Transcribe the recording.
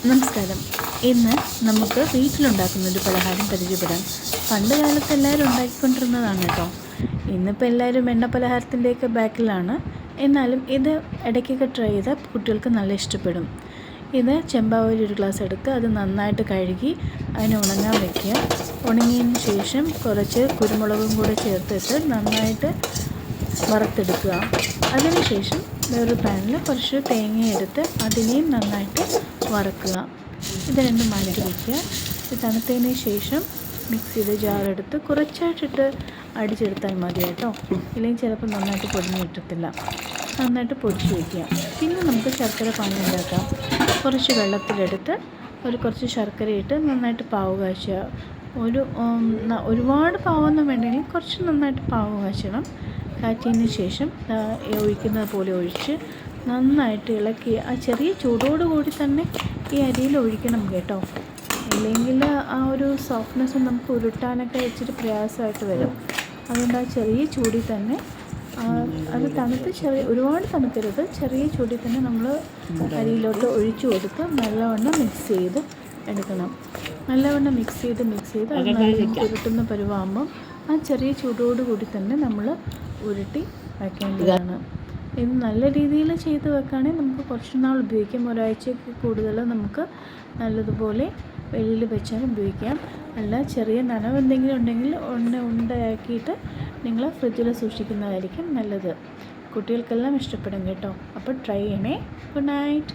നമസ്കാരം. ഇന്ന് നമുക്ക് വീട്ടിലുണ്ടാക്കുന്നൊരു പലഹാരം പരിചയപ്പെടാം. പണ്ട് കാലത്ത് എല്ലാവരും ഉണ്ടാക്കിക്കൊണ്ടിരുന്നതാണ് കേട്ടോ. ഇന്നിപ്പോൾ എല്ലാവരും എണ്ണ പലഹാരത്തിൻ്റെയൊക്കെ ബാക്കിലാണ്. എന്നാലും ഇത് ഇടയ്ക്കൊക്കെ ട്രൈ ചെയ്താൽ കുട്ടികൾക്ക് നല്ല ഇഷ്ടപ്പെടും. ഇത് ചെമ്പാവരി ഒരു ഗ്ലാസ് എടുക്കുക, അത് നന്നായിട്ട് കഴുകി അതിനെ ഉണങ്ങാൻ വയ്ക്കുക. ഉണങ്ങിയതിന് ശേഷം കുറച്ച് കുരുമുളകും കൂടെ ചേർത്തിട്ട് നന്നായിട്ട് വറുത്തെടുക്കുക. അതിനുശേഷം വേറൊരു പാനിൽ കുറച്ച് തേങ്ങ എടുത്ത് അതിനെയും നന്നായിട്ട് വറക്കുക. ഇത് രണ്ടും മാറ്റി വയ്ക്കുക. ഇത് തണുത്തതിന് ശേഷം മിക്സിയുടെ ജാറെടുത്ത് കുറച്ചായിട്ടിട്ട് അടിച്ചെടുത്താൽ മതി കേട്ടോ. ഇല്ലെങ്കിൽ ചിലപ്പോൾ നന്നായിട്ട് പൊടിഞ്ഞ് കിട്ടത്തില്ല. നന്നായിട്ട് പൊടിച്ച് വയ്ക്കുക. പിന്നെ നമുക്ക് ശർക്കര പാനി ഉണ്ടാക്കാം. കുറച്ച് വെള്ളത്തിലെടുത്ത് കുറച്ച് ശർക്കര ഇട്ട് നന്നായിട്ട് പാവ് കാച്ചുക. ഒരുപാട് പാവൊന്നും വേണ്ടെങ്കിൽ കുറച്ച് നന്നായിട്ട് പാവ് കാച്ചണം. കാച്ചിയതിന് ശേഷം ഒഴിക്കുന്നത് പോലെ ഒഴിച്ച് നന്നായിട്ട് ഇളക്കി ആ ചെറിയ ചൂടോടുകൂടി തന്നെ ഈ അരിയിൽ ഒഴിക്കണം കേട്ടോ. ഇല്ലെങ്കിൽ ആ ഒരു സോഫ്റ്റ്നെസ് നമുക്ക് ഉരുട്ടാനൊക്കെ ഇച്ചിരി പ്രയാസമായിട്ട് വരും. അതുകൊണ്ട് ആ ചെറിയ ചൂടിൽ തന്നെ അത് ഒരുപാട് തണുക്കരുത്, ചെറിയ ചൂടിൽ തന്നെ നമ്മൾ അരിയിലോട്ട് ഒഴിച്ചു കൊടുത്ത് നല്ലവണ്ണം മിക്സ് ചെയ്ത് എടുക്കണം. നല്ലവണ്ണം മിക്സ് ചെയ്ത് അത് ഉരുട്ടുന്ന പരുവാകുമ്പം ആ ചെറിയ ചൂടോടുകൂടി തന്നെ നമ്മൾ ഉരുട്ടി വയ്ക്കേണ്ടതാണ്. ഇത് നല്ല രീതിയിൽ ചെയ്ത് വെക്കുകയാണെങ്കിൽ നമുക്ക് കുറച്ച് നാൾ ഉപയോഗിക്കാം. ഒരാഴ്ചയ്ക്ക് കൂടുതൽ നമുക്ക് നല്ലതുപോലെ വെളിയിൽ വെച്ചാൽ ഉപയോഗിക്കാം. അല്ല ചെറിയ നനവ് എന്തെങ്കിലും ഉണ്ടെങ്കിൽ ഉണ്ടയാക്കിയിട്ട് നിങ്ങൾ ഫ്രിഡ്ജിൽ സൂക്ഷിക്കുന്നതായിരിക്കും നല്ലത്. കുട്ടികൾക്കെല്ലാം ഇഷ്ടപ്പെടും കേട്ടോ. അപ്പോൾ ട്രൈ ചെയ്യണേ. Good night.